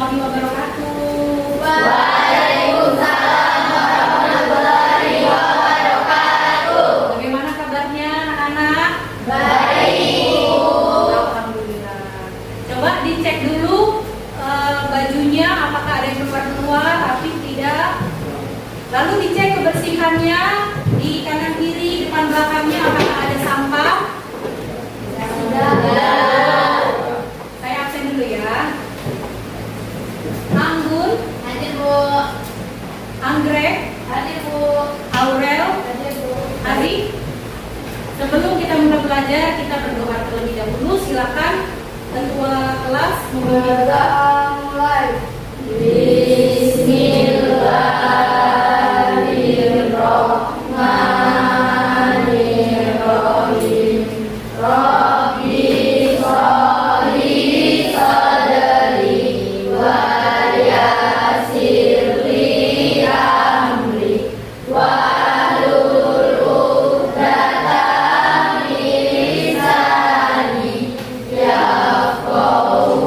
warahmatullahi wabarakatuh. Waalaikumsalam warahmatullahi wabarakatuh. Bagaimana kabarnya anak-anak? Baik. Alhamdulillah. Coba dicek dulu bajunya apakah ada yang keluar, rapi tidak. Lalu dicek kebersihannya di kanan kiri, depan belakangnya apakah ada sampah. Saya absen dulu ya. Anggun, Hadir Bu. Anggrek, Hadir Bu. Aurel, Hadir Bu. Ari. Sebelum kita mulai belajar, kita berdoa terlebih dahulu. Silakan ketua kelas membaca. Mulai. Bismillahirrahmanirrahim. Rabbi sholli sadri wa yassir li amri wahlul 'uqdatam min lisani yafqahu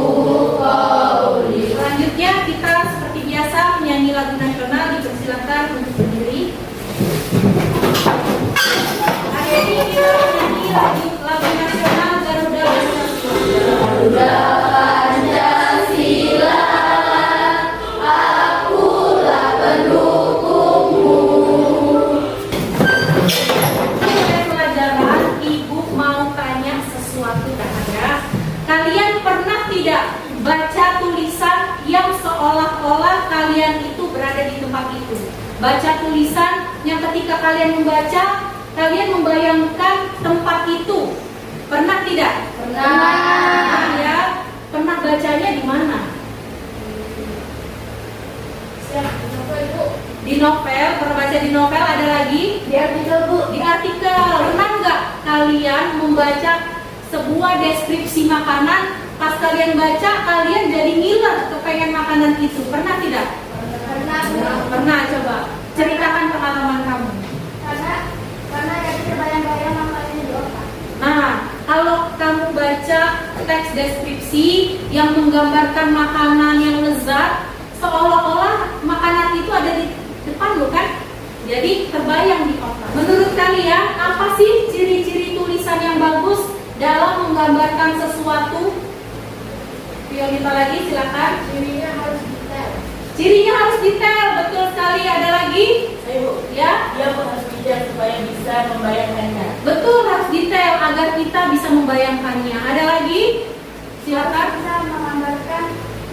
qawli. Selanjutnya kita seperti biasa menyanyi lagu nasional. Dipersilakan untuk berdiri. Hari ini kita menyanyi lagu nasional Garuda Pancasila, akulah pendukungmu. Mulai pelajaran, ibu mau tanya sesuatu ya. Kalian pernah tidak baca tulisan yang seolah-olah kalian itu berada di tempat itu? Baca tulisan yang ketika kalian membaca, kalian membayangkan tempat itu. Pernah tidak? Pernah ya. Pernah bacanya di mana? Di novel. Pernah baca di novel, ada lagi? Di artikel Bu. Di artikel. Pernah nggak kalian membaca sebuah deskripsi makanan, pas kalian baca kalian jadi ngiler kepengen makanan itu? Pernah tidak? Pernah Bu. Pernah. Coba ceritakan pengalaman kamu. Karena jadi terbayang-bayang makanannya di otak. Nah, kalau kamu baca teks deskripsi yang menggambarkan makanan yang lezat, seolah-olah makanan itu ada di depan lo kan? Jadi terbayang di otak. Menurut kalian apa sih ciri-ciri tulisan yang bagus dalam menggambarkan sesuatu? Violeta lagi, silakan. Cirinya harus detail. Cirinya harus detail, betul sekali. Ada lagi? Ibu, Ya, dia pun harus bijak supaya bisa membayangkannya. betul, harus detail agar kita bisa membayangkannya. Ada lagi? Silakan. Bisa menggambarkan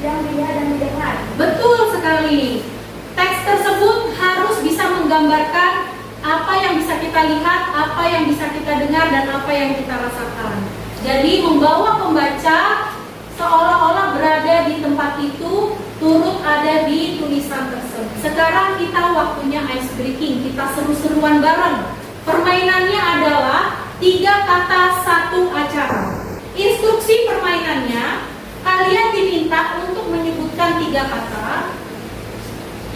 yang dilihat dan didengar. Betul sekali. Teks tersebut harus bisa menggambarkan apa yang bisa kita lihat, apa yang bisa kita dengar, dan apa yang kita rasakan. Jadi membawa pembaca seolah-olah berada di tempat itu, turut ada di tulisan tersebut. Sekarang kita waktunya ice breaking, kita seru-seruan bareng. Permainannya adalah 3 kata 1 acara. Instruksi permainannya, kalian diminta untuk menyebutkan 3 kata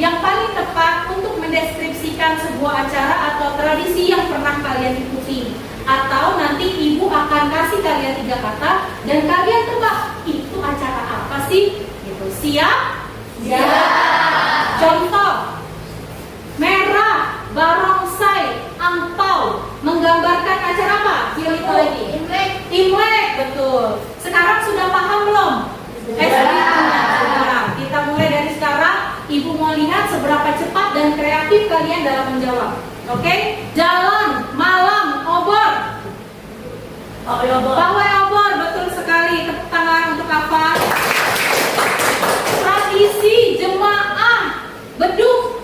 yang paling tepat untuk mendeskripsikan sebuah acara atau tradisi yang pernah kalian ikuti. Atau nanti ibu akan kasih kalian 3 kata dan kalian tebak itu acara apa sih? Gitu. Siap? Siap. Contoh, merah, barongsai, angpau menggambarkan acara apa? Itu lagi. Imlek. Imlek, betul. Sekarang sudah paham belum? Sudah. Kita mulai dari sekarang. Ibu mau lihat seberapa cepat dan kreatif kalian dalam menjawab. Oke? Jalan, malam, obor. Pawai obor, betul sekali. Tepuk tangan untuk apa? Tradisi jemaah beduk.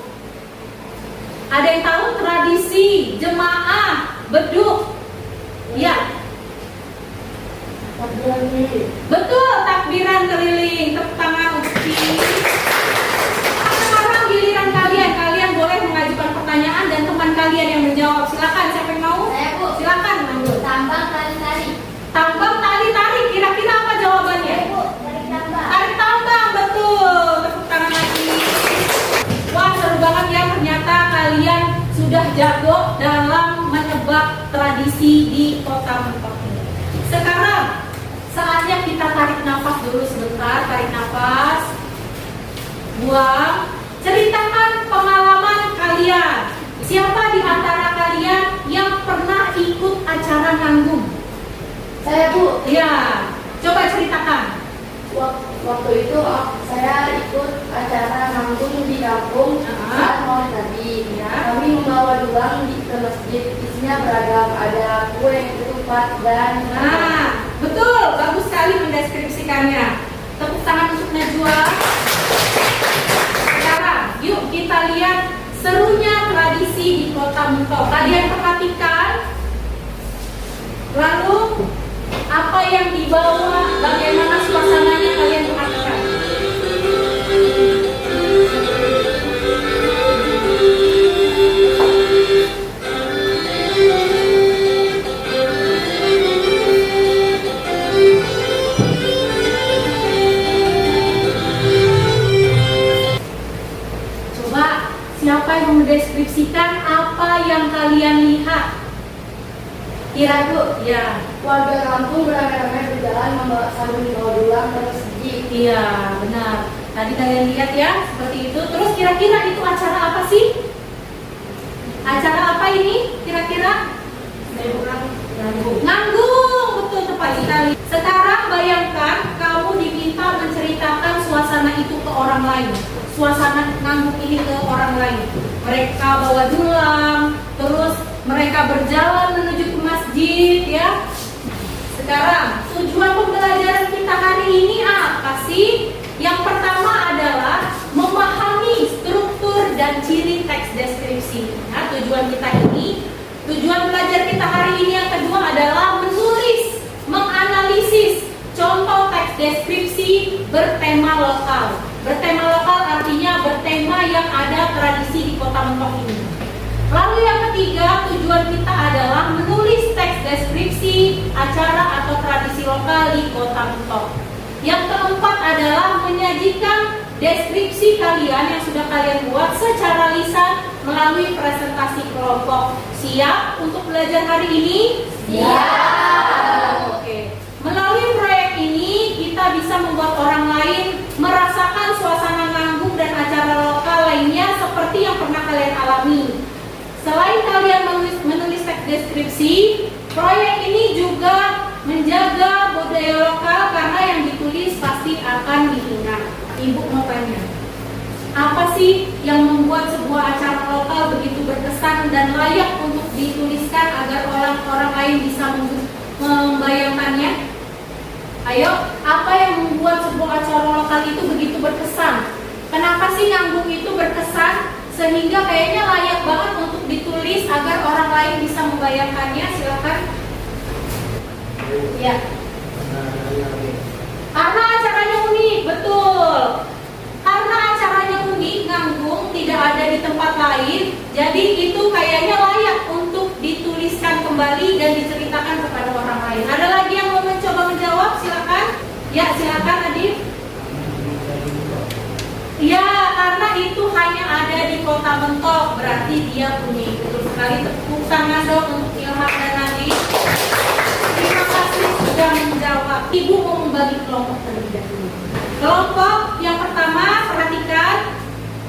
Ada yang tahu tradisi jemaah beduk? Ya. Betul, takbiran keliling. Tepuk tangan untuk Ci. Sekarang giliran kalian. Kalian boleh mengajukan pertanyaan dan teman kalian yang menjawab. Silakan, siapa yang mau? Saya Bu. Silakan, Anggun. Tambang tali-tali. Tambang tarik-tarik, kira-kira apa jawabannya? Bu. Dari tambang. Tarik tambang, betul. Tepuk tangan lagi. Wah, seru banget ya. Ternyata kalian sudah jago dalam menebak tradisi di kota mentok ini. Sekarang saatnya kita tarik nafas dulu sebentar. Tarik nafas. buang. Ceritakan pengalaman kalian. Siapa di antara kalian yang pernah ikut acara nganggung? Saya Bu, Ya, coba ceritakan. waktu itu saya ikut acara nganggung di kampung saat maulid Nabi. Ya. Kami membawa dulang ke masjid, isinya beragam, ada kue, ketupat, dan Nah, betul, bagus sekali mendeskripsikannya. Tepuk tangan untuk Najwa. Sekarang, yuk kita lihat serunya tradisi di Kota Mentau. Kalian perhatikan. Lalu, apa yang dibawa, bagaimana suasananya kalian perhatikan. Coba, siapa yang mendeskripsikan apa yang kalian lihat? Kira Bu, Ya, warga kampung beramai-ramai berjalan sambil membawa dulang ke masjid. iya, benar. Tadi kalian lihat ya, seperti itu. Terus kira-kira itu acara apa sih? Acara apa ini? Kira-kira? Nganggung, betul, tepat sekali. Sekarang bayangkan kamu diminta menceritakan suasana itu ke orang lain. Suasana nganggung ini ke orang lain. Mereka bawa dulang, terus mereka berjalan menuju ke masjid ya. Sekarang tujuan pembelajaran kita hari ini apa sih? Yang pertama adalah memahami struktur dan ciri teks deskripsi. Nah, tujuan kita ini, tujuan belajar kita hari ini yang kedua adalah menulis, menganalisis contoh teks deskripsi bertema lokal. Bertema lokal artinya bertema yang ada tradisi di Kota Mentau ini. Lalu yang ketiga, tujuan kita adalah menulis teks deskripsi acara atau tradisi lokal di Kota Mentau. Yang keempat adalah menyajikan deskripsi kalian yang sudah kalian buat secara lisan melalui presentasi kelompok. Siap untuk belajar hari ini? Siap. Oke. Melalui proyek ini kita bisa membuat orang lain merasakan suasana nganggung dan acara lokal lainnya seperti yang pernah kalian alami. Selain kalian menulis teks deskripsi, proyek ini juga menjaga budaya lokal karena yang ditulis pasti akan diingat. Ibu mau tanya, apa sih yang membuat sebuah acara lokal begitu berkesan dan layak untuk dituliskan agar orang-orang lain bisa membayangkannya? Ayo, apa yang membuat sebuah acara lokal itu begitu berkesan? Kenapa sih nganggung itu berkesan sehingga kayaknya layak banget untuk ditulis agar orang lain bisa membayangkannya? Silakan. Ya. Karena acaranya unik, betul. Karena acaranya unik, nganggung tidak ada di tempat lain, jadi itu kayaknya layak untuk dituliskan kembali dan diceritakan kepada orang lain. Ada lagi yang mau mencoba menjawab? Silakan. Ya, silakan Adif. Ya, karena itu hanya ada di Kota Mentau, berarti dia unik. Betul sekali. Tepuk tangan dong untuk Ilham dan Nadif. Terima kasih sudah menjawab. Ibu mau membagi kelompok terlebih dahulu. Kelompok yang pertama, perhatikan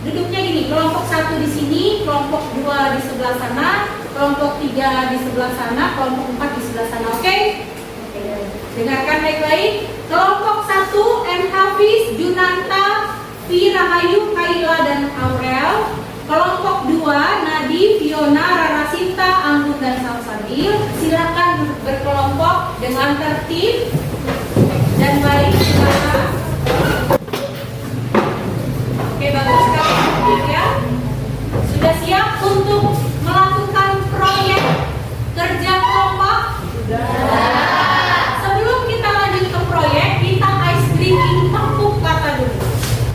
duduknya gini. Kelompok 1 di sini, kelompok 2 di sebelah sana, kelompok 3 di sebelah sana, kelompok 4 di sebelah sana. Oke? Dengarkan baik-baik. Kelompok 1, M. Hafiz, Junanta, Rahayu, Kaila, dan Aurel. Kelompok 2, Nadi, Fiona, Rara Sinta, Anggun, dan Salsabil. Silakan berkelompok dengan tertib dan baik. Silakan. Oke, bagus sekali ya. Sudah siap untuk melakukan proyek kerja kelompok? Sebelum kita lanjut ke proyek, kita ice breaking tepuk kata dulu.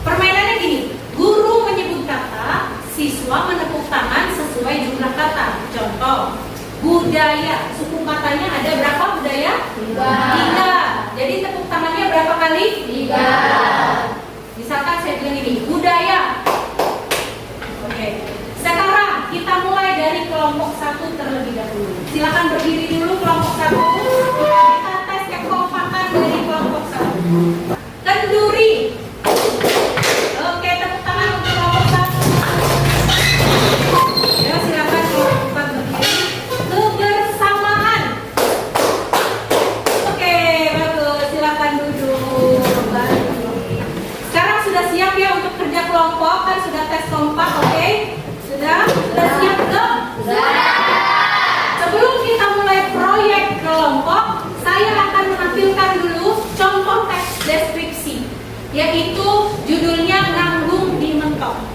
Permainannya gini, guru menyebut kata, siswa menepuk tangan sesuai jumlah kata. Contoh, budaya. Suku katanya ada berapa budaya? 3. Jadi tepuk tangannya berapa kali? 3. Misalkan saya bilang ini, budaya. Oke. Sekarang kita mulai dari kelompok 1 terlebih dahulu. Silakan berdiri dulu kelompok 1. Kita tes kekompakan dari kelompok 1. Kenduri. Oke, tepuk tangan kelompok, kan sudah tes kompak, oke? Sudah siap belum? Sebelum kita mulai proyek kelompok, saya akan menampilkan dulu contoh teks deskripsi, yaitu judulnya Nganggung di Mentok.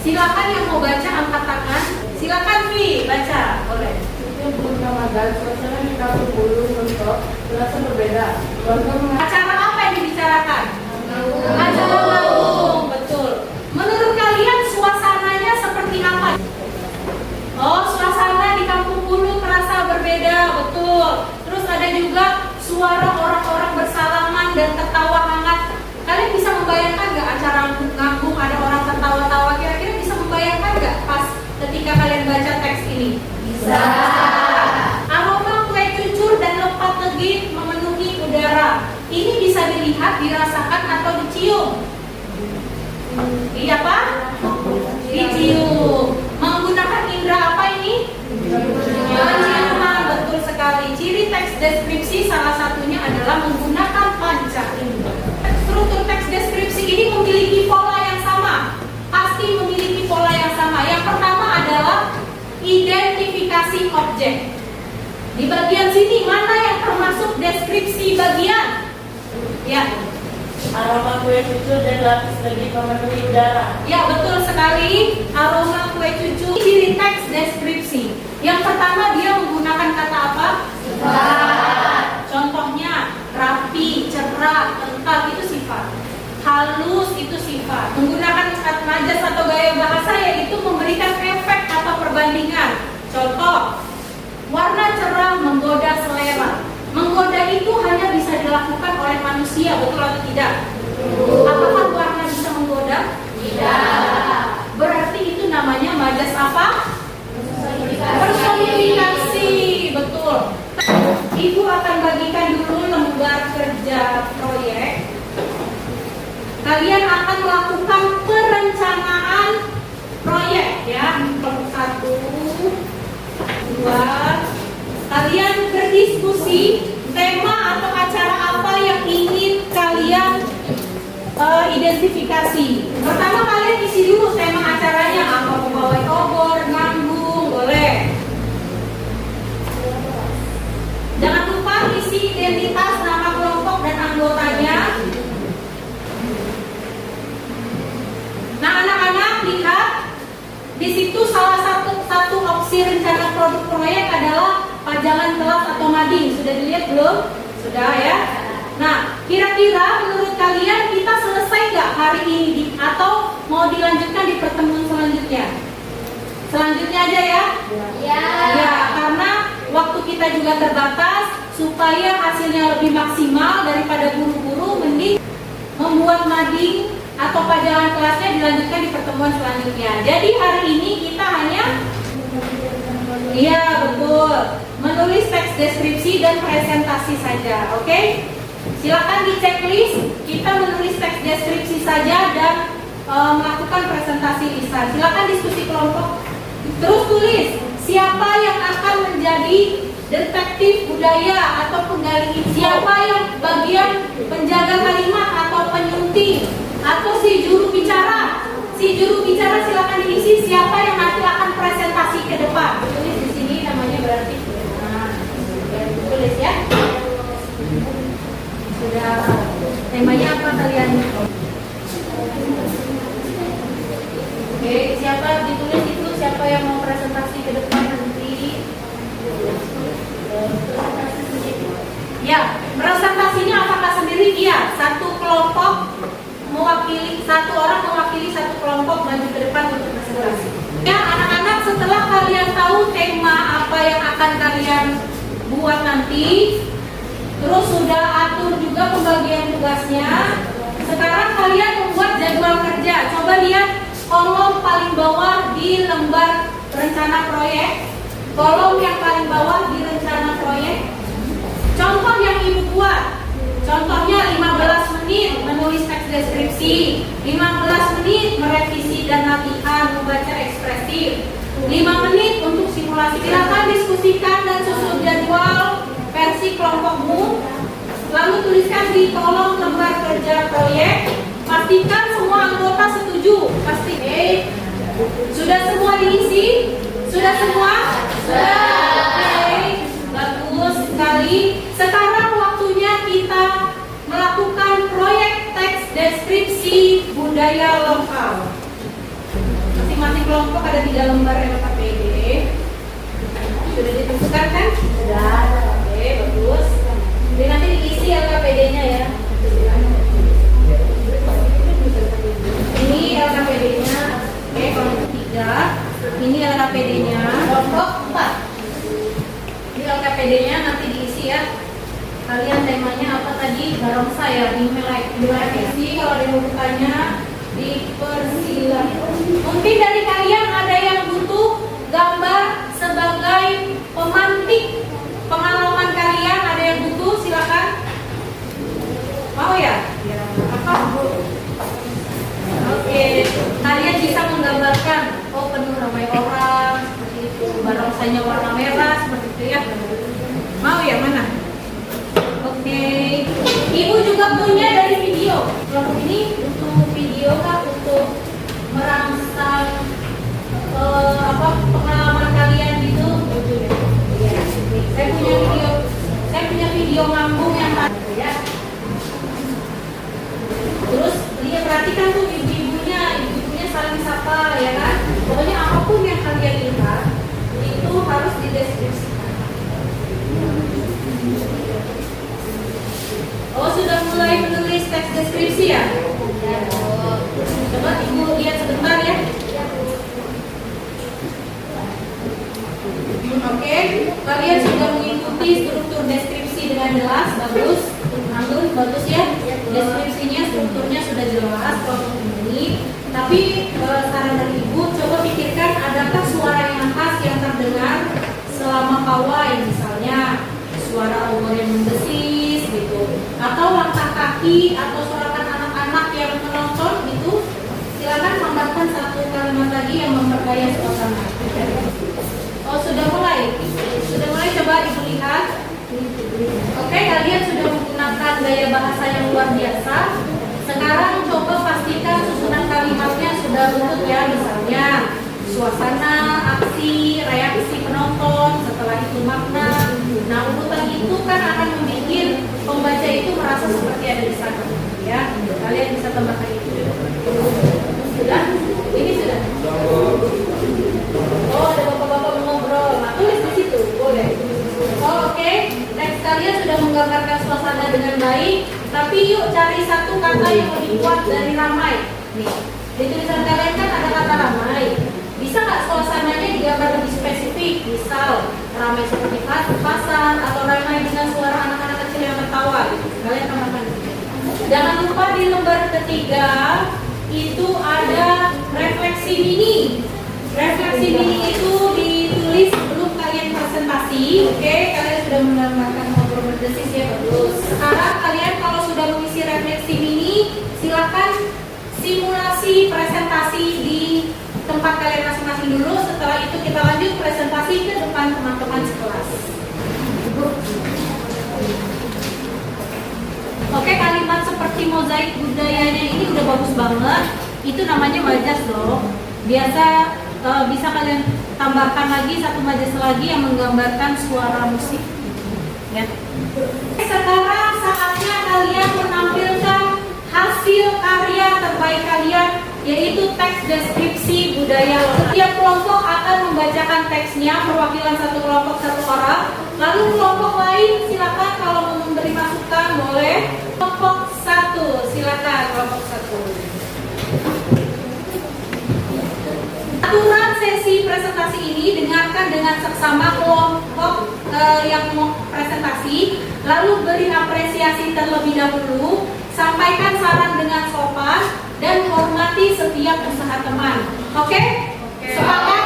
Silakan yang mau baca angkat tangan. Silakan Vi, baca, boleh. Sebelum Ramadan, suasana di kampung Bulu Mentok terasa berbeda. Acara apa yang dibicarakan? Acara nganggung, betul. Menurut kalian suasananya seperti apa? Oh, suasana di kampung Bulu terasa berbeda, betul. Terus ada juga suara orang-orang bersalaman dan tertawa hangat. Kalian bisa membayangkan nggak acara nganggung ada orang tertawa-tawa? Kira-kira bisa membayangkan nggak pas ketika kalian baca teks ini? Bisa. Aroma kue cucur dan lepat legit memenuhi udara. Ini bisa dilihat, dirasakan atau dicium. Iya Pak? Dicium. Menggunakan indera apa ini? Penciuman, betul sekali. Ciri teks deskripsi salah satunya adalah menggunakan panca indera. Struktur teks deskripsi ini memiliki pola yang sama. Pasti memiliki pola yang sama. Yang pertama adalah identifikasi objek. Di bagian sini mana yang termasuk deskripsi bagian? Ya. Aroma kue cucur dan lapis legit memenuhi udara. Ya, betul sekali. Aroma kue cucur. Ciri teks deskripsi. Yang pertama dia menggunakan kata apa? Sifat. Contohnya rapi, cerah, lengkap itu sifat. Halus itu sifat. Menggunakan kata majas atau gaya bahasa yaitu memberikan efek atau perbandingan. Contoh, warna cerah menggoda selera. Menggoda itu hanya bisa dilakukan oleh manusia, betul atau tidak? Apakah warna bisa menggoda? Tidak. Berarti itu namanya majas apa? Personifikasi, betul. Ibu akan bagikan dulu lembar kerja proyek. Kalian akan melakukan perencanaan proyek ya. 1, 2. Kalian berdiskusi tema atau acara apa yang ingin kalian identifikasi. Pertama kalian isi dulu tema acaranya apa, pegawai obor, nganggung, boleh. Jangan lupa isi identitas, nama kelompok dan anggotanya. Nah anak-anak lihat di situ salah satu opsi rencana produk proyek adalah pajangan kelas atau mading. Sudah dilihat belum? Sudah ya. Nah, kira-kira menurut kalian kita selesai nggak hari ini atau mau dilanjutkan di pertemuan selanjutnya? Selanjutnya aja ya. Ya, karena waktu kita juga terbatas. Supaya hasilnya lebih maksimal daripada buru-buru, mending membuat mading atau pajangan kelasnya dilanjutkan di pertemuan selanjutnya. Jadi hari ini kita hanya betul, menulis teks deskripsi dan presentasi saja, oke? Silakan di checklist, kita menulis teks deskripsi saja dan melakukan presentasi lisan. Silakan diskusi kelompok. Terus tulis siapa yang akan menjadi detektif budaya atau penggali, siapa yang bagian penjaga kalimat atau penyunting, atau si juru bicara. Si juru bicara silakan diisi siapa yang nanti akan presentasi ke depan. Tulis di sini namanya berarti. Nah, tulis ya. Sudah. Temanya apa kalian? Oke, siapa ditulis itu siapa yang mau presentasi ke depan nanti? Ya, presentasinya apakah sendiri? Iya, satu kelompok mewakili, satu orang mewakili satu kelompok maju ke depan untuk presentasi. Ya, anak-anak setelah kalian tahu tema apa yang akan kalian buat nanti, terus sudah atur juga pembagian tugasnya. Sekarang kalian membuat jadwal kerja. Coba lihat kolom paling bawah di lembar rencana proyek. Kolom yang paling bawah di rencana proyek. Contoh yang ibu buat. Contohnya 15 menit menulis teks deskripsi, 15 menit merevisi dan latihan membaca ekspresif, 5 menit untuk simulasi. Silakan diskusikan dan susun jadwal versi kelompokmu. Lalu tuliskan di kolom lembar kerja proyek. Pastikan semua anggota setuju Sudah semua? Sudah. Oke, bagus sekali. Sekarang waktunya kita melakukan proyek teks deskripsi budaya lokal. Masing-masing kelompok ada 3 lembar LKPD. Sudah ditentukan kan? Sudah. Oke, bagus. Jadi nanti diisi LKPD-nya ya. Ini LKPD-nya. Oke, kelompok 3. Ini LKPD-nya. Kelompok 4. Ini LKPD-nya nanti diisi ya. Kalian temanya apa tadi? Barongsai ya, direvisi. Kalau ada yang bertanya, dipersilakan. Mungkin dari kalian ada yang butuh gambar sebagai pemantik pengalaman kalian, ada yang butuh, silakan. Mau ya? Apa? Oke, kalian bisa menggambarkan, oh penuh ramai orang, seperti itu, barongsainya warna merah, seperti itu ya. Mau ya, mana? Oke, ibu juga punya dari video. Kelompok ini untuk video kah, untuk merangsang pengalaman kalian gitu. Ya. Saya punya video ngambung yang tadi ya. Terus lihat, perhatikan tuh ibu-ibunya saling sapa ya kan. Pokoknya apapun yang kalian lihat itu harus dideskripsikan. Oh, sudah mulai menulis teks deskripsi ya? Ya. Coba ibu lihat sebentar ya. Oke, kalian sudah mengikuti struktur deskripsi dengan jelas, bagus. Anggun, bagus ya. Deskripsinya, strukturnya sudah jelas kelompok ini. Tapi saran dari ibu, coba pikirkan adakah suara yang khas yang terdengar selama pawai, misalnya suara obor yang mendesis gitu, atau langkah kaki atau sorakan anak-anak yang menonton gitu. Silakan tambahkan satu kalimat lagi yang memperkaya suasana. Oh, sudah mulai coba ibu lihat. Oke, kalian sudah menggunakan gaya bahasa yang luar biasa. Sekarang coba pastikan susunan kalimatnya sudah utuh ya, misalnya suasana, aksi, reaksi penonton, setelah itu makna. Nah, urutan itu kan akan membuat pembaca itu merasa seperti ada di sana ya. Kalian bisa tambahkan itu. Sudah? Ini sudah. Oh, ada bapak-bapak ngobrol. Nah, tulis di situ, boleh. Oh, oke. Teks kalian sudah menggambarkan suasana dengan baik. Tapi yuk cari satu kata yang lebih kuat dari ramai. Nih, di tulisan kalian kan ada kata ramai. Bisa nggak suasananya digambar lebih spesifik? Misal, ramai seperti pasar atau ramai dengan suara anak-anak kecil yang tertawa. Kalian tambahkan. Jangan lupa di lembar ketiga itu ada refleksi mini. Refleksi mini itu ditulis sebelum kalian presentasi. Oke, kalian sudah menggambarkan ngobrol berdesis ya, bagus. Sekarang kalian kalau sudah mengisi refleksi mini, silakan simulasi presentasi di tempat kalian masing-masing dulu. Setelah itu kita lanjut presentasi ke depan teman-teman sekelas. Oke, kalimat seperti mozaik budayanya ini udah bagus banget. Itu namanya majas loh. Biasa bisa kalian tambahkan lagi satu majas lagi yang menggambarkan suara musik. Ya. Sekarang saatnya kalian menampilkan hasil karya terbaik kalian, yaitu teks deskripsi budaya lokal. Setiap kelompok akan membacakan teksnya, perwakilan satu kelompok satu orang. Lalu kelompok lain silakan kalau mau memberi masukan boleh. Kelompok 1 silakan, kelompok 1. Aturan sesi presentasi ini, dengarkan dengan seksama kelompok yang mau presentasi, lalu beri apresiasi terlebih dahulu, sampaikan saran dengan sopan, dan hormati setiap usaha teman. Oke? Sepakat?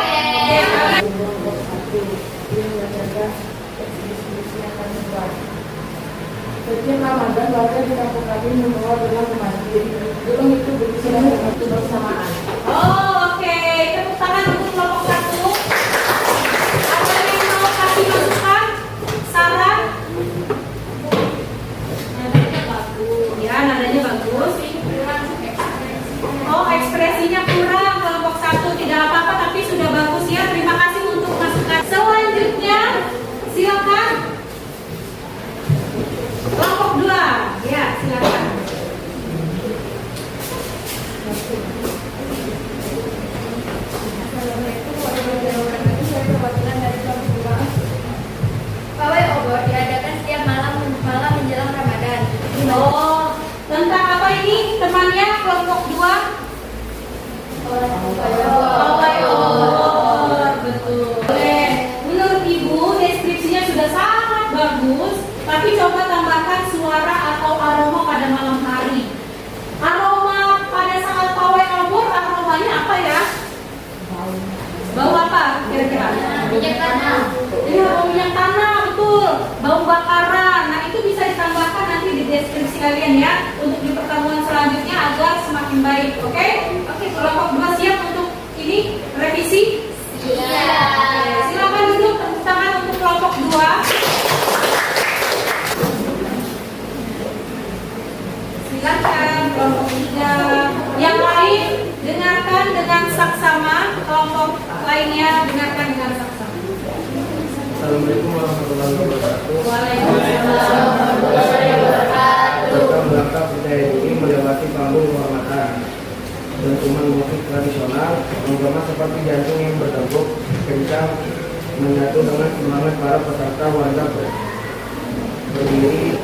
Setiap Ramadan warga di kampung kami membawa dengan masjid. Belum itu berisi dengan waktu bersamaan. Oh, oke. Tepuk tangan untuk kelompok 1. Ada yang mau kasih masukan? Saran? Nadanya bagus. Ya, nadanya bagus. Oh, ekspresinya kurang kelompok 1. Tidak apa-apa, tapi sudah bagus ya. Terima kasih untuk Assalamualaikum warahmatullahi wabarakatuh. Saya perwakilan dari kelompok 2. Pawai obor diadakan setiap malam menjelang Ramadan. Oh, tentang apa ini temannya kelompok 2? Pawai obor, betul. Menurut Ibu deskripsinya sudah sangat bagus, tapi coba tambahkan suara atau aroma pada malam hari. Aroma pada saat pawai obor, aromanya apa ya? Bau apa kira-kira? Minyak tanah. Iya, bau minyak tanah, betul. Bau bakaran. Nah, itu bisa ditambahkan nanti di deskripsi kalian ya, untuk di pertemuan selanjutnya agar semakin baik. Oke? Oke, kelompok 2 siap untuk ini revisi? Iya. Silakan duduk, tepuk tangan untuk kelompok 2. Silakan kelompok 3. Yang lain dengarkan dengan saksama, kelompok lainnya dengarkan dengan saksama. Assalamualaikum warahmatullahi wabarakatuh. Waalaikumsalam warahmatullahi wabarakatuh. Belakang budaya ini melewati panggung kehormatan. Dentuman musik tradisional menggema seperti jantung yang berdegup kencang menyatu dengan semangat para peserta warga berdiri.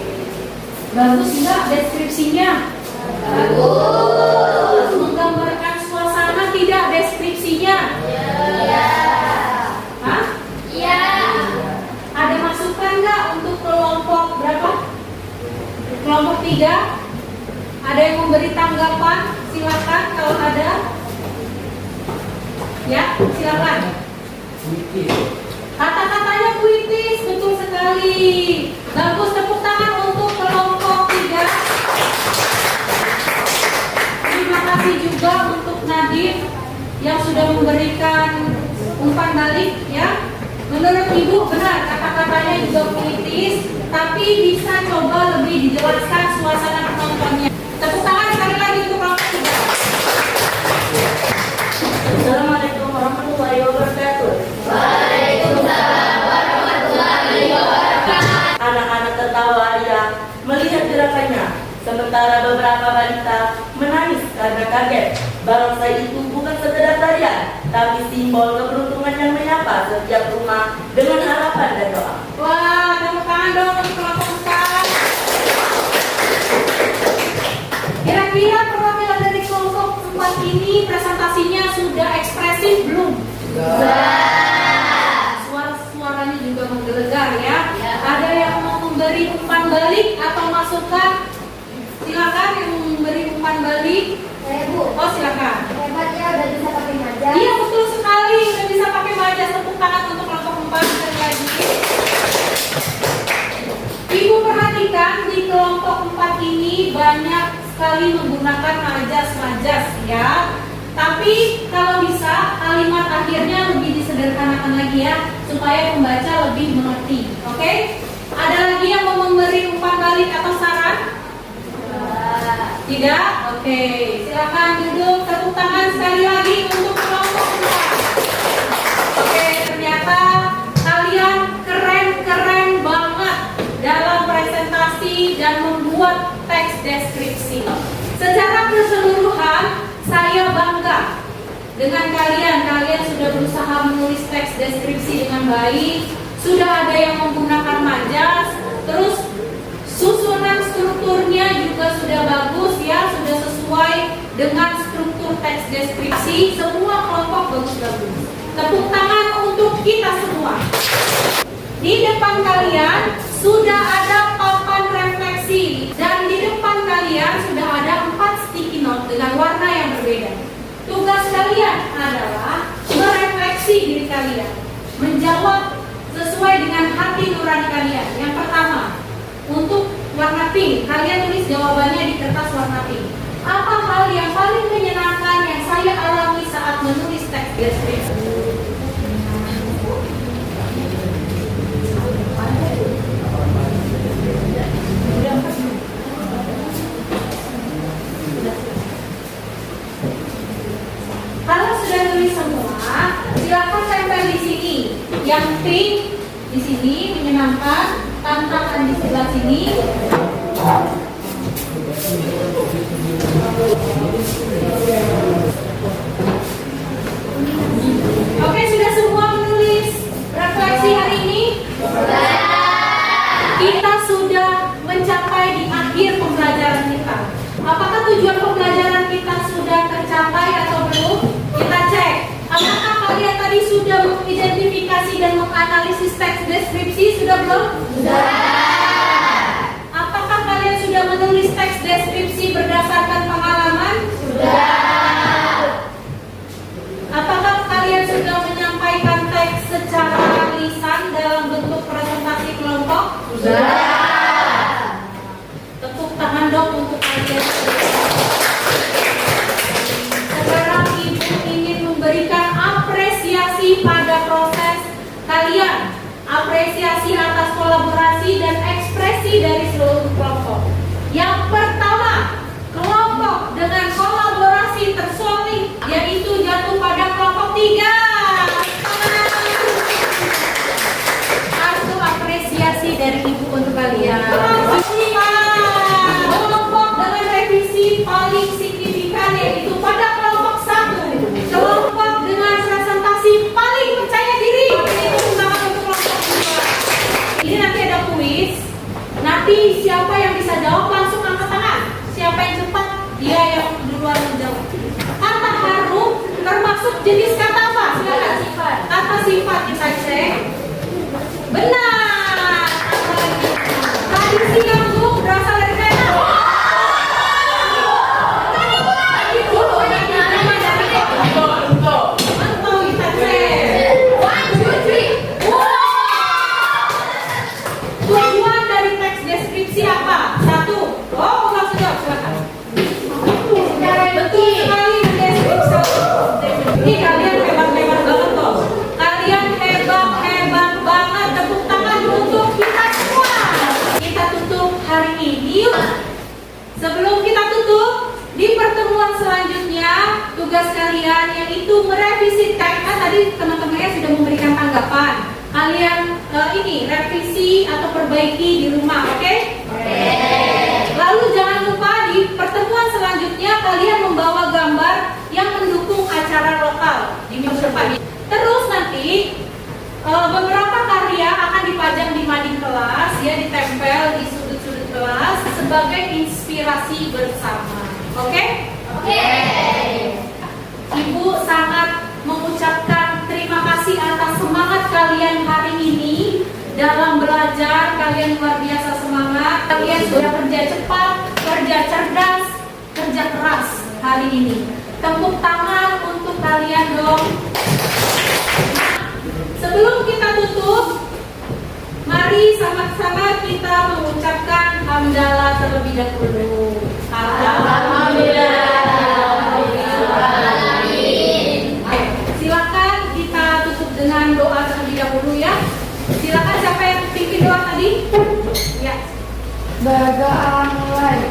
Bagus nggak deskripsinya? Bagus. Menggambarkan suasana tidak deskripsinya? Iya. Hah? Iya. Ada masukan nggak untuk kelompok berapa? Kelompok 3? Ada yang memberi tanggapan? Silakan kalau ada. Ya, silakan. Kata-katanya puitis, betul sekali. Bagus, tepuk tangan untuk kelompok 3. Terima kasih juga untuk Nadif yang sudah memberikan umpan balik ya. Menurut Ibu benar kata-katanya juga puitis, tapi bisa coba lebih dijelaskan suasana penontonnya. Tepuk tangan sekali lagi untuk kelompok 3. Assalamualaikum warahmatullahi wabarakatuh. Waalaikumsalam warahmatullahi wabarakatuh. Anak-anak tertawa yang melihat gerakannya, sementara beberapa balita menangis karena kaget. Barongsai itu bukan sekedar tarian, tapi simbol keberuntungan yang menyapa setiap rumah dengan harapan dan doa. Wah, tepuk tangan dong untuk kelompok 4. Kira-kira perwakilan dari kelompok 4 ini presentasinya sudah ekspresif belum? Suara-suaranya juga menggelegar ya. Ada yang mau memberi umpan balik atau masukan? Silakan yang memberi umpan balik. Saya Bu. Oh, silakan. Hebat ya udah bisa pakai majas. Iya, betul sekali. Udah bisa pakai majas. Tepuk tangan untuk kelompok 4 sekali lagi. Ibu perhatikan di kelompok 4 ini banyak sekali menggunakan majas-majas ya. Tapi kalau bisa kalimat akhirnya lebih disederhanakan lagi ya, supaya pembaca lebih mengerti. Oke? Ada lagi yang mau memberi umpan balik atau saran? Tidak? Oke. Silakan duduk, tepuk tangan sekali lagi untuk kelompok 4. Oke, ternyata kalian keren-keren banget dalam presentasi dan membuat teks deskripsi. Secara keseluruhan, saya bangga dengan kalian. Kalian sudah berusaha menulis teks deskripsi dengan baik. Sudah ada yang menggunakan majas. Terus susunan strukturnya juga sudah bagus ya. Sudah sesuai dengan struktur teks deskripsi. Semua kelompok bagus-bagus. Tepuk tangan untuk kita semua. Di depan kalian sudah ada papan refleksi. Dan di depan kalian sudah ada 4 sticky note dengan warna yang berbeda. Tugas kalian adalah merefleksi diri kalian, menjawab sesuai dengan hati nurani kalian. Yang pertama, untuk warna pink, kalian tulis jawabannya di kertas warna pink. Apa hal yang paling menyenangkan yang saya alami saat menulis teks deskripsi? Kalau sudah tulis semua, silakan tempel di sini. Yang pink di sini menyenangkan, tantangan di sebelah sini. Oke, sudah semua menulis refleksi hari ini? Kita sudah mencapai di akhir pembelajaran kita. Apakah tujuan pembelajaran kita sudah tercapai atau belum? Kita cek. Apakah kalian tadi sudah mengidentifikasi dan menganalisis teks deskripsi? Sudah belum? Sudah. Apakah kalian sudah menulis teks deskripsi berdasarkan pengalaman? Sudah. Apakah kalian sudah menyampaikan teks secara lisan dalam bentuk presentasi kelompok? Sudah. Tepuk tangan dong untuk kalian. Sekarang Ibu ingin memberikan apresiasi pada proses kalian. Apresiasi atas kolaborasi dan ekspresi dari seluruh kelompok. Yang pertama, kelompok dengan kolaborasi tersolid, yaitu jatuh pada kelompok 3. Satu apresiasi dari Ibu untuk kalian. Kelompok dengan revisi paling signifikan, yaitu pada kelompok 1. Kelompok dengan presentasi paling percaya diri, yaitu untuk kelompok 2. Ini nanti ada kuis. Nanti siapa yang bisa jawab langsung angkat tangan. Siapa yang cepat, dia yang duluan menjawab. Kata harum termasuk jenis kata apa? Silakan. Kata sifat kita cek. Benar. Tradisi kampung berasal dari mana? Mentau kita cek. Tujuan dari teks deskripsi apa? 1. Oh, langsung jawab, silakan. Betul sekali deskripsi. Ini kalian hebat-hebat banget loh. Kalian hebat-hebat banget. Tepuk tangan untuk kita semua. Kita tutup hari ini yuk. Sebelum kita tutup, di pertemuan selanjutnya tugas kalian yaitu merevisi teks. Kan tadi teman-temannya sudah memberikan tanggapan. Kalian ini revisi atau perbaiki di rumah, oke? Lalu jangan lupa di pertemuan selanjutnya kalian membawa gambar yang mendukung acara lokal di minggu depan. Terus nanti beberapa karya akan dipajang di mading kelas, ya, ditempel di sudut-sudut kelas sebagai inspirasi bersama, oke? Ibu sangat mengucapkan terima kasih atas semangat kalian hari ini dalam belajar. Kalian luar biasa semangat. Kalian sudah kerja cepat, kerja cerdas, kerja keras hari ini. Tepuk tangan untuk kalian dong. Sebelum kita tutup, mari sama-sama kita mengucapkan hamdalah terlebih dahulu. Alhamdulillah. Silakan kita tutup dengan doa terlebih dahulu ya. Silakan siapa yang pimpin doa tadi? Ya. Berdoa mulai.